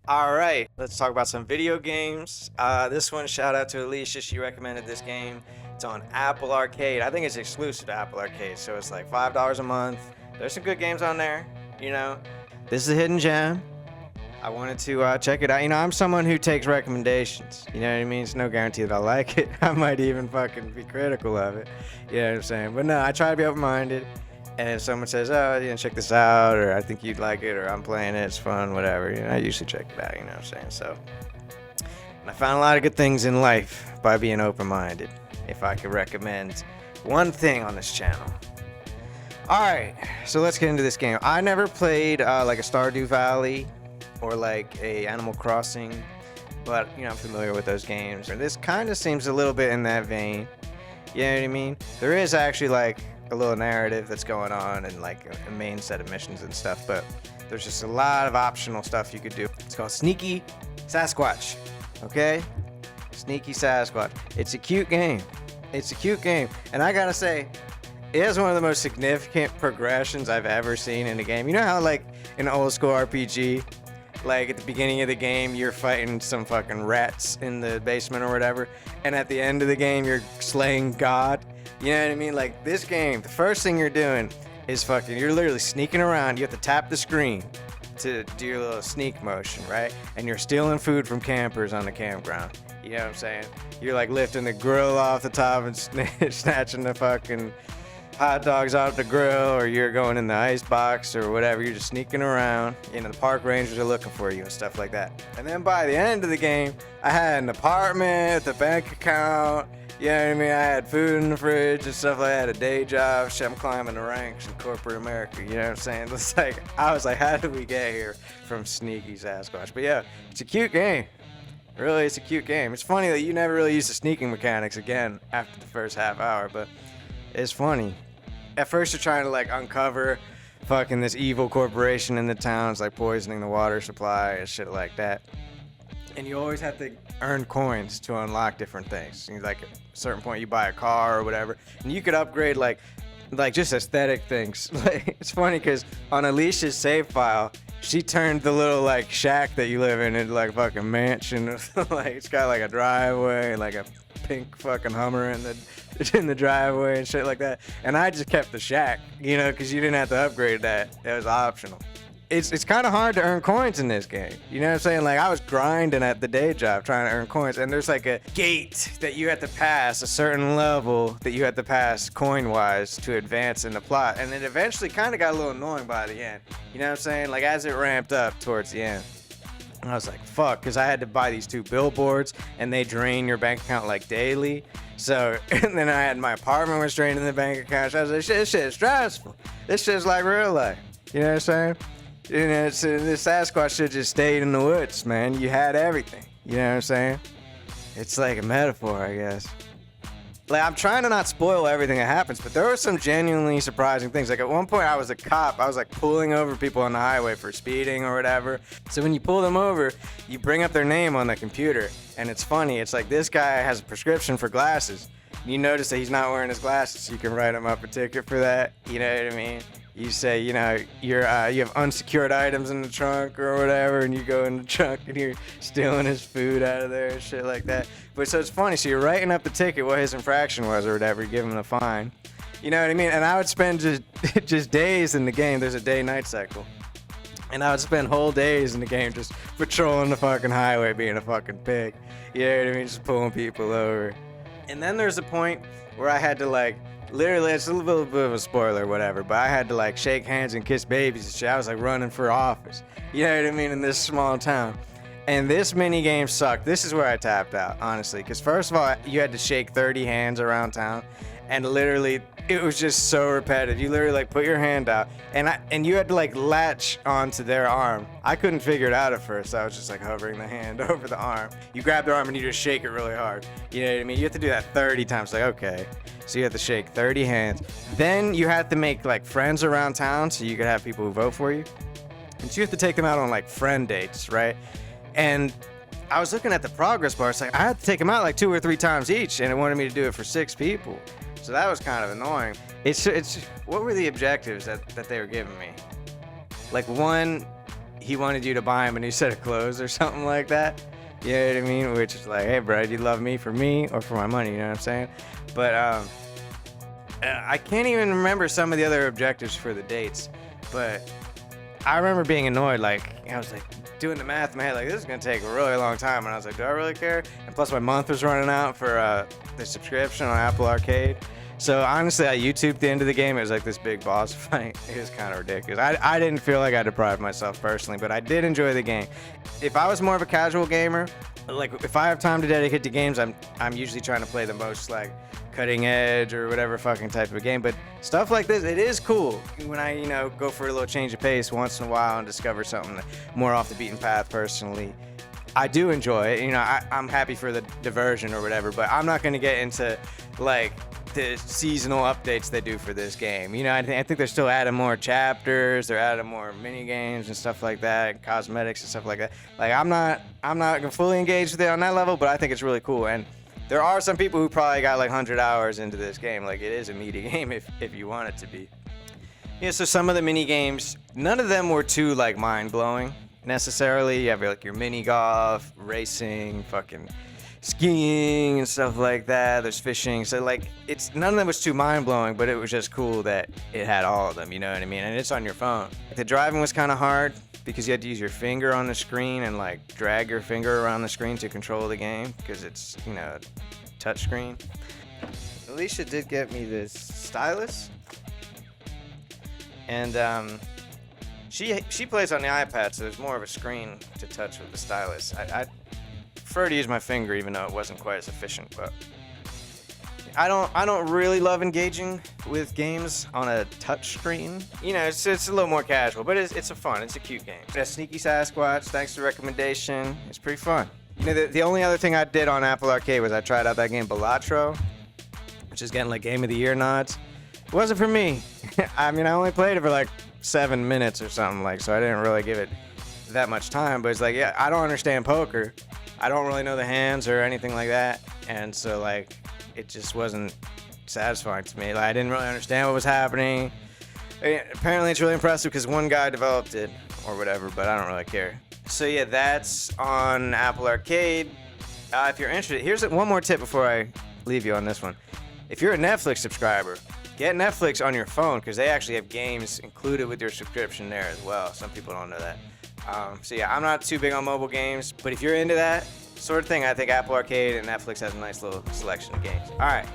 All right, let's talk about some video games. This one, shout out to Alicia. She recommended this game. It's on Apple Arcade. I think it's exclusive to Apple Arcade, so it's like $5 a month. There's some good games on there. You know, this is a hidden gem. I wanted to check it out. You know, I'm someone who takes recommendations. You know what I mean? It's no guarantee that I like it. I might even fucking be critical of it. You know what I'm saying? But no, I try to be open-minded. And if someone says, "Oh, you know, check this out," or "I think you'd like it," or "I'm playing it, it's fun," whatever, you know, I usually check it out. You know what I'm saying? So, and I found a lot of good things in life by being open-minded. If I could recommend one thing on this channel. All right, so let's get into this game. I never played like a Stardew Valley or like a Animal Crossing, but you know, I'm familiar with those games. This kind of seems a little bit in that vein. You know what I mean? There is actually like a little narrative that's going on and like a main set of missions and stuff, but there's just a lot of optional stuff you could do. It's called Sneaky Sasquatch. Okay? Sneaky Sasquatch. It's a cute game. It's a cute game. And I gotta say, it has one of the most significant progressions I've ever seen in a game. You know how like in an old school RPG, like at the beginning of the game, you're fighting some fucking rats in the basement or whatever, and at the end of the game, you're slaying God. You know what I mean? Like this game, the first thing you're doing is you're literally sneaking around. You have to tap the screen to do your little sneak motion, right? And you're stealing food from campers on the campground. You know what I'm saying? You're like lifting the grill off the top and snatching the fucking hot dogs off the grill, or you're going in the ice box or whatever. You're just sneaking around. You know, the park rangers are looking for you and stuff like that. And then by the end of the game, I had an apartment, a bank account. You know what I mean? I had food in the fridge and stuff like that, a day job. Shit, I'm climbing the ranks in corporate America. You know what I'm saying? It's like, I was like, how did we get here from Sneaky Sasquatch? But yeah, it's a cute game. Really, it's a cute game. It's funny that you never really use the sneaking mechanics again after the first half hour, but it's funny. At first, you're trying to like uncover fucking this evil corporation in the towns, like poisoning the water supply and shit like that. And you always have to earn coins to unlock different things. And like at a certain point, you buy a car or whatever, and you could upgrade like just aesthetic things. Like it's funny because on Alicia's save file, she turned the little like shack that you live in into like a fucking mansion. Like it's got like a driveway, like a pink fucking Hummer in the driveway and shit like that. And I just kept the shack, you know, because you didn't have to upgrade that. It was optional. It's kind of hard to earn coins in this game. You know what I'm saying? Like I was grinding at the day job trying to earn coins, and there's like a gate that you have to pass, a certain level that you have to pass coin-wise to advance in the plot. And it eventually kind of got a little annoying by the end. You know what I'm saying? Like as it ramped up towards the end. And I was like, fuck, because I had to buy these 2 billboards, and they drain your bank account like daily. So, and then I had my apartment was draining the bank account. So I was like, this shit is stressful. This shit's like real life. You know what I'm saying? You know, this Sasquatch should just stayed in the woods, man. You had everything. You know what I'm saying? It's like a metaphor, I guess. Like, I'm trying to not spoil everything that happens, but there were some genuinely surprising things. Like, at one point, I was a cop. I was, like, pulling over people on the highway for speeding or whatever. So when you pull them over, you bring up their name on the computer. And it's funny. It's like this guy has a prescription for glasses. You notice that he's not wearing his glasses, so you can write him up a ticket for that. You know what I mean? You say, you know, you have unsecured items in the trunk or whatever, and you go in the trunk and you're stealing his food out of there and shit like that. But so it's funny. So you're writing up the ticket, what his infraction was or whatever, you give him the fine. You know what I mean? And I would spend just days in the game. There's a day-night cycle. And I would spend whole days in the game just patrolling the fucking highway being a fucking pig. You know what I mean? Just pulling people over. And then there's a point where I had to like, literally, it's a little bit of a spoiler, whatever, but I had to like shake hands and kiss babies and shit. I was like running for office. You know what I mean? In this small town. And this mini game sucked. This is where I tapped out, honestly. Because first of all, you had to shake 30 hands around town. And literally, it was just so repetitive. You literally like put your hand out, and you had to like latch onto their arm. I couldn't figure it out at first. I was just like hovering the hand over the arm. You grab their arm and you just shake it really hard. You know what I mean? You have to do that 30 times. Like, okay. So you have to shake 30 hands. Then you have to make like friends around town so you could have people who vote for you. And so you have to take them out on like friend dates, right? And I was looking at the progress bar. It's like I had to take them out like 2 or 3 times each, and it wanted me to do it for 6 people. So that was kind of annoying. It's what were the objectives that they were giving me? Like one, he wanted you to buy him a new set of clothes or something like that. You know what I mean? Which is like, hey, bro, do you love me for me or for my money? You know what I'm saying? But I can't even remember some of the other objectives for the dates. But I remember being annoyed. Like, I was like doing the math in my head, like, this is going to take a really long time. And I was like, do I really care? And plus, my month was running out for the subscription on Apple Arcade. So honestly, I YouTubed the end of the game. It was like this big boss fight. It was kind of ridiculous. I didn't feel like I deprived myself personally, but I did enjoy the game. If I was more of a casual gamer, like if I have time to dedicate to games, I'm usually trying to play the most like cutting edge or whatever fucking type of game. But stuff like this, it is cool when I, you know, go for a little change of pace once in a while and discover something more off the beaten path personally. I do enjoy it. You know, I'm happy for the diversion or whatever, but I'm not going to get into like the seasonal updates they do for this game. You know, I think they're still adding more chapters, they're adding more mini games and stuff like that, cosmetics and stuff like that. Like I'm not fully engaged with it on that level, but I think it's really cool. And there are some people who probably got like 100 hours into this game. Like it is a meaty game if you want it to be. Yeah, so some of the mini games, none of them were too like mind-blowing necessarily. You have like your mini golf, racing, fucking skiing and stuff like that. There's fishing. So like none of them was too mind-blowing, but it was just cool that it had all of them, you know what I mean? And it's on your phone. The driving was kind of hard because you had to use your finger on the screen and like drag your finger around the screen to control the game because it's, you know, touch screen. Alicia did get me this stylus. And she plays on the iPad, so there's more of a screen to touch with the stylus. I prefer to use my finger, even though it wasn't quite as efficient. But I don't really love engaging with games on a touch screen. You know, it's a little more casual, but it's a cute game. Sneaky Sasquatch, thanks for the recommendation. It's pretty fun. You know, the only other thing I did on Apple Arcade was I tried out that game Balatro, which is getting like Game of the Year nods. It wasn't for me. I mean, I only played it for like 7 minutes or something, like, so I didn't really give it that much time. But it's like, yeah, I don't understand poker. I don't really know the hands or anything like that, and so like it just wasn't satisfying to me. Like I didn't really understand what was happening. Apparently it's really impressive because one guy developed it or whatever, but I don't really care. So yeah, that's on Apple Arcade. If you're interested, here's one more tip before I leave you on this one. If you're a Netflix subscriber, get Netflix on your phone because they actually have games included with your subscription there as well. Some people don't know that. So yeah, I'm not too big on mobile games, but if you're into that sort of thing, I think Apple Arcade and Netflix has a nice little selection of games. All right.